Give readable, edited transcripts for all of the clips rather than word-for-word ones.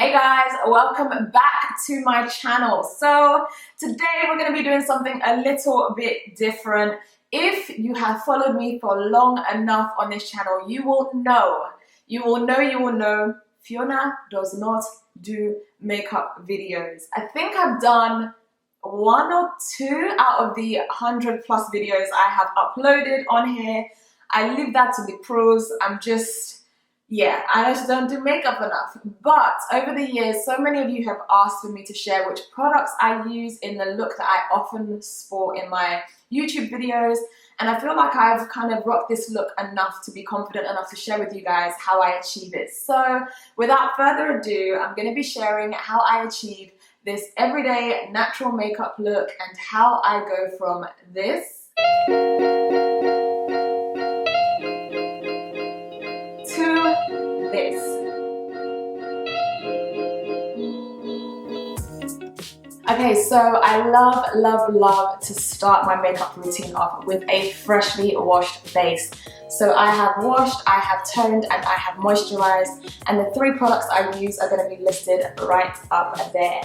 Hey guys, welcome back to my channel. So today we're going to be doing something a little bit different. If you have followed me for long enough on this channel, you will know Fiona does not do makeup videos. I think I've done one or two out of the 100+ videos I have uploaded on here. I leave that to the pros. I just don't do makeup enough. But over the years, so many of you have asked for me to share which products I use in the look that I often sport in my YouTube videos. And I feel like I've kind of rocked this look enough to be confident enough to share with you guys how I achieve it. So without further ado, I'm going to be sharing how I achieve this everyday natural makeup look and how I go from this to this. Okay, so I love to start my makeup routine off with a freshly washed face. So I have washed, I have toned, and I have moisturized, and the three products I use are going to be listed right up there.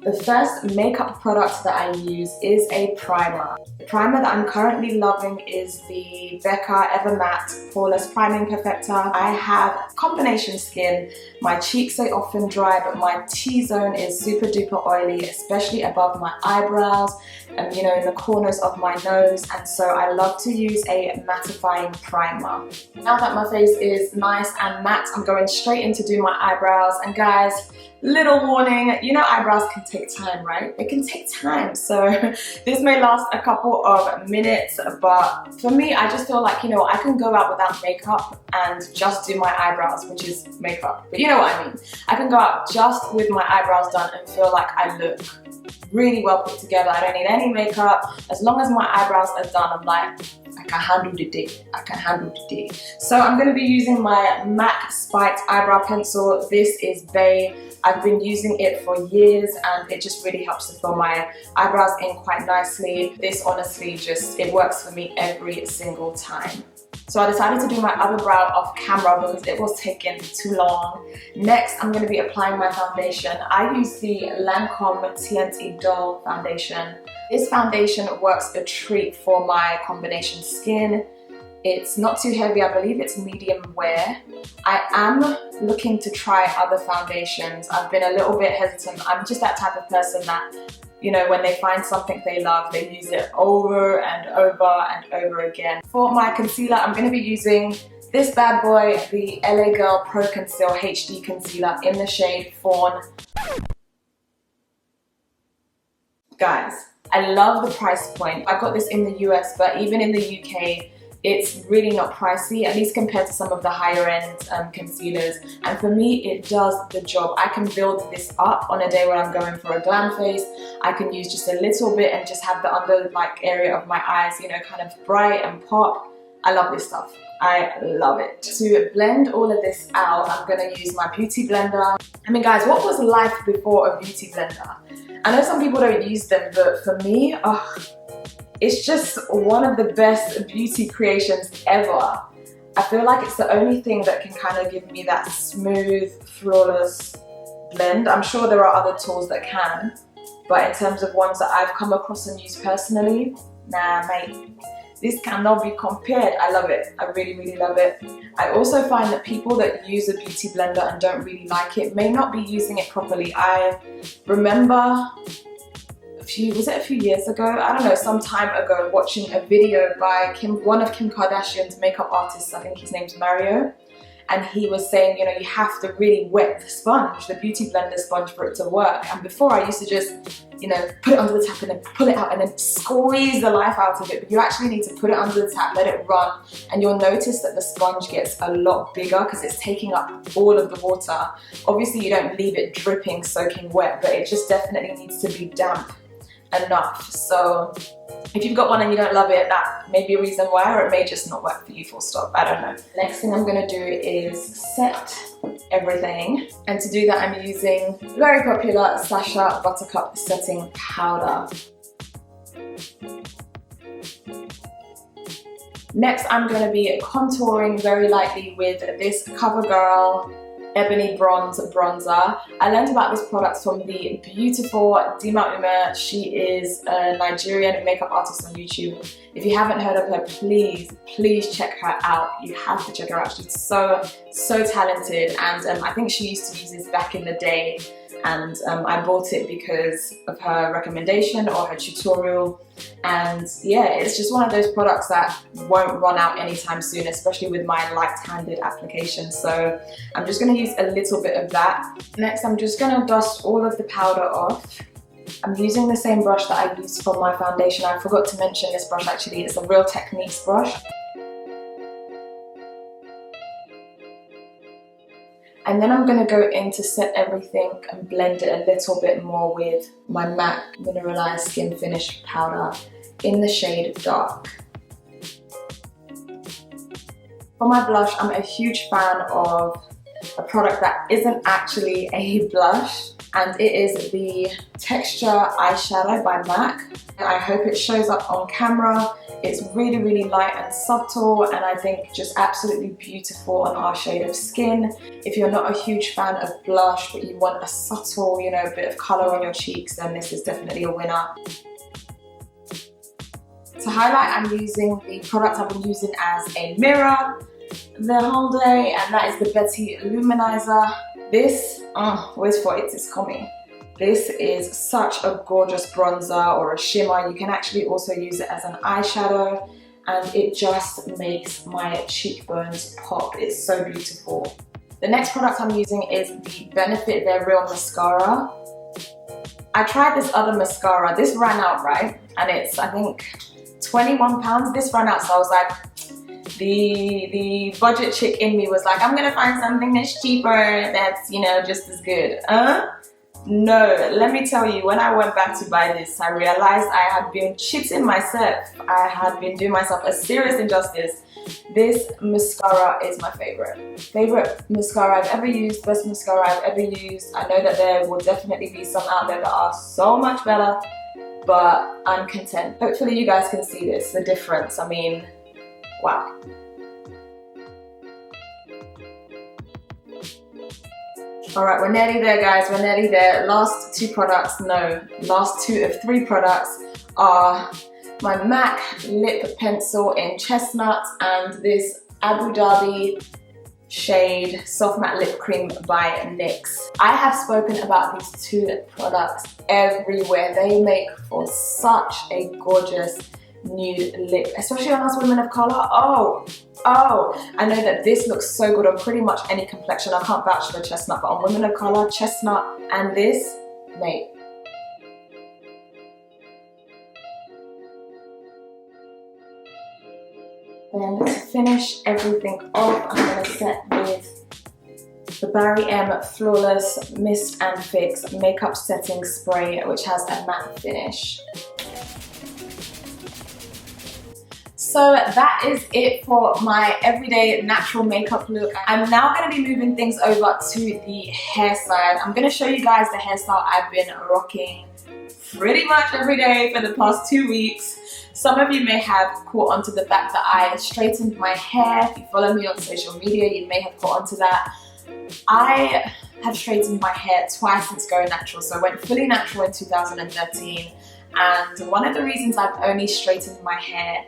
The first makeup product that I use is a primer. The primer that I'm currently loving is the Becca Ever Matte Poreless Priming Perfector. I have combination skin. My cheeks are often dry, but my T-zone is super duper oily, especially above my eyebrows and in the corners of my nose, and so I love to use a mattifying primer. Now that my face is nice and matte, I'm going straight in to do my eyebrows. And guys, little warning, eyebrows can take time, right? It can take time, so this may last a couple of minutes, but for me, I just feel like, I can go out without makeup and just do my eyebrows, which is makeup, but you know what I mean. I can go out just with my eyebrows done and feel like I look really well put together. I don't need any makeup. As long as my eyebrows are done, I'm like, I can handle the day. I can handle the day. So I'm going to be using my MAC Spiked Eyebrow Pencil. This is Bay. I've been using it for years and it just really helps to fill my eyebrows in quite nicely. This honestly it works for me every single time. So I decided to do my other brow off camera because it was taking too long. Next, I'm going to be applying my foundation. I use the Lancome Teint Idole foundation. This foundation works a treat for my combination skin. It's not too heavy, I believe it's medium wear. I am looking to try other foundations. I've been a little bit hesitant. I'm just that type of person that, when they find something they love, they use it over and over and over again. For my concealer, I'm going to be using this bad boy, the LA Girl Pro Conceal HD Concealer in the shade Fawn. Guys, I love the price point. I got this in the US, but even in the UK, it's really not pricey, at least compared to some of the higher end concealers. And for me, it does the job. I can build this up on a day when I'm going for a glam face. I can use just a little bit and just have the under area of my eyes, kind of bright and pop. I love this stuff. I love it. To blend all of this out, I'm gonna use my beauty blender. I mean, guys, what was life before a beauty blender? I know some people don't use them, but for me, it's just one of the best beauty creations ever. I feel like it's the only thing that can kind of give me that smooth, flawless blend. I'm sure there are other tools that can, but in terms of ones that I've come across and used personally, nah mate, this cannot be compared. I love it. I really love it. I also find that people that use a beauty blender and don't really like it may not be using it properly. I remember was it a few years ago? I don't know, some time ago, watching a video by one of Kim Kardashian's makeup artists. I think his name's Mario. And he was saying, you have to really wet the sponge, the beauty blender sponge, for it to work. And before I used to just, put it under the tap and then pull it out and then squeeze the life out of it. But you actually need to put it under the tap, let it run, and you'll notice that the sponge gets a lot bigger because it's taking up all of the water. Obviously, you don't leave it dripping, soaking wet, but it just definitely needs to be damp enough. So if you've got one and you don't love it, that may be a reason why, or it may just not work for you, full stop. I don't know. Next thing I'm going to do is set everything, and to do that I'm using very popular Sacha Buttercup setting powder. Next I'm going to be contouring very lightly with this Covergirl Ebony Bronze Bronzer. I learned about this product from the beautiful Dima Ume. She is a Nigerian makeup artist on YouTube. If you haven't heard of her, please check her out. You have to check her out. She's so talented, and I think she used to use this back in the day, and I bought it because of her recommendation or her tutorial. And yeah, it's just one of those products that won't run out anytime soon, especially with my light-handed application. So I'm just going to use a little bit of that. Next, I'm just going to dust all of the powder off. I'm using the same brush that I used for my foundation. I forgot to mention this brush actually. It's a Real Techniques brush. And then I'm going to go in to set everything and blend it a little bit more with my MAC Mineralize Skin Finish powder in the shade Dark. For my blush, I'm a huge fan of a product that isn't actually a blush, and it is the Texture Eyeshadow by MAC. I hope it shows up on camera. It's really light and subtle, and I think just absolutely beautiful on our shade of skin. If you're not a huge fan of blush but you want a subtle, you know, bit of color on your cheeks, then this is definitely a winner. To highlight, I'm using the product I've been using as a mirror the whole day, and that is the Betty Luminizer. This, wait for it, it's coming. This is such a gorgeous bronzer or a shimmer. You can actually also use it as an eyeshadow, and it just makes my cheekbones pop. It's so beautiful. The next product I'm using is the Benefit They're Real Mascara. I tried this other mascara. This ran out, right? And it's, I think, £21. This ran out, so I was like, the budget chick in me was like, I'm gonna find something that's cheaper, that's, you know, just as good. No, let me tell you, when I went back to buy this, I realized I had been cheating myself. I had been doing myself a serious injustice. This mascara is my favorite mascara I've ever used, best mascara I've ever used. I know that there will definitely be some out there that are so much better, but I'm content. Hopefully you guys can see this, the difference. I mean, wow. Alright, we're nearly there, guys, we're nearly there. Last two of three products are my MAC lip pencil in Chestnut and this Abu Dhabi shade Soft Matte Lip Cream by NYX. I have spoken about these two products everywhere. They make for such a gorgeous nude lip, especially on us women of color. Oh, I know that this looks so good on pretty much any complexion. I can't vouch for Chestnut, but on women of color, Chestnut and this, mate. Then to finish everything off, I'm going to set with the Barry M Flawless Mist and Fix Makeup Setting Spray, which has a matte finish. So that is it for my everyday natural makeup look. I'm now going to be moving things over to the hair side. I'm going to show you guys the hairstyle I've been rocking pretty much every day for the past 2 weeks. Some of you may have caught on to the fact that I straightened my hair. If you follow me on social media, you may have caught on to that. I have straightened my hair twice since going natural. So I went fully natural in 2013. And one of the reasons I've only straightened my hair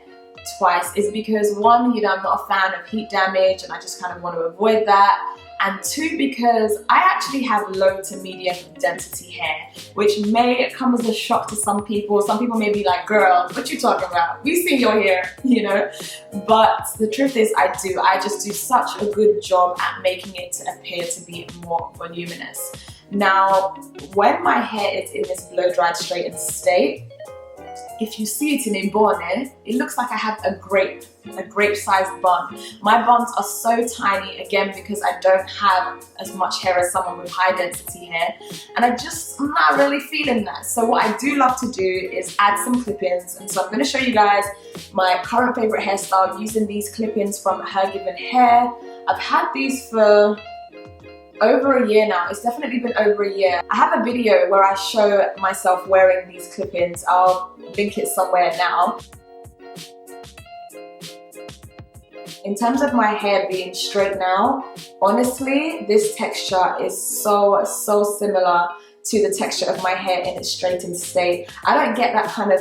twice is because one, you know, I'm not a fan of heat damage and I just kind of want to avoid that, and two, because I actually have low to medium density hair, which may come as a shock to some people. Some people may be like, girl, what you talking about? We see your hair, you know, but the truth is I just do such a good job at making it to appear to be more voluminous. Now, when my hair is in this blow dried straightened state, if you see it in a bonnet, it looks like I have a grape-sized bun. My buns are so tiny, again, because I don't have as much hair as someone with high density hair, and I'm not really feeling that. So what I do love to do is add some clip-ins, and so I'm going to show you guys my current favorite hairstyle using these clip-ins from HERGIVENHAIR. I've had these for over a year now. It's definitely been over a year. I have a video where I show myself wearing these clip-ins. I'll link it somewhere now. in terms of my hair being straight now, honestly, this texture is so similar to the texture of my hair in its straightened state. I don't get that kind of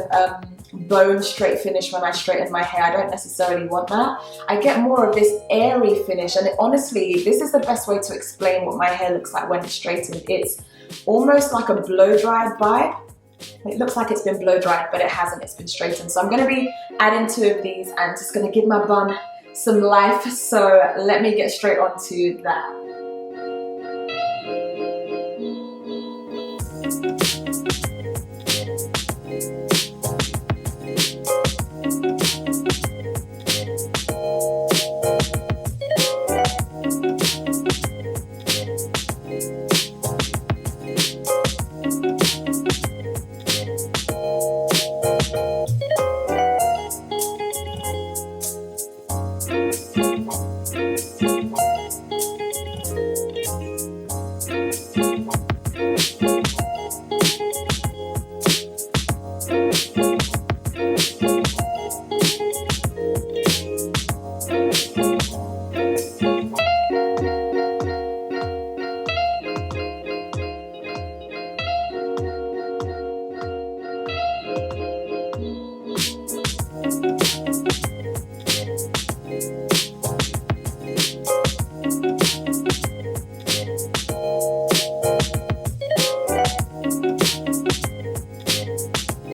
bone straight finish when I straighten my hair. I don't necessarily want that. I get more of this airy finish, and honestly, this is the best way to explain what my hair looks like when it's straightened. It's almost like a blow-dried vibe. It looks like it's been blow-dried, but it hasn't. It's been straightened. So I'm going to be adding 2 of these and just going to give my bun some life. So let me get straight on to that.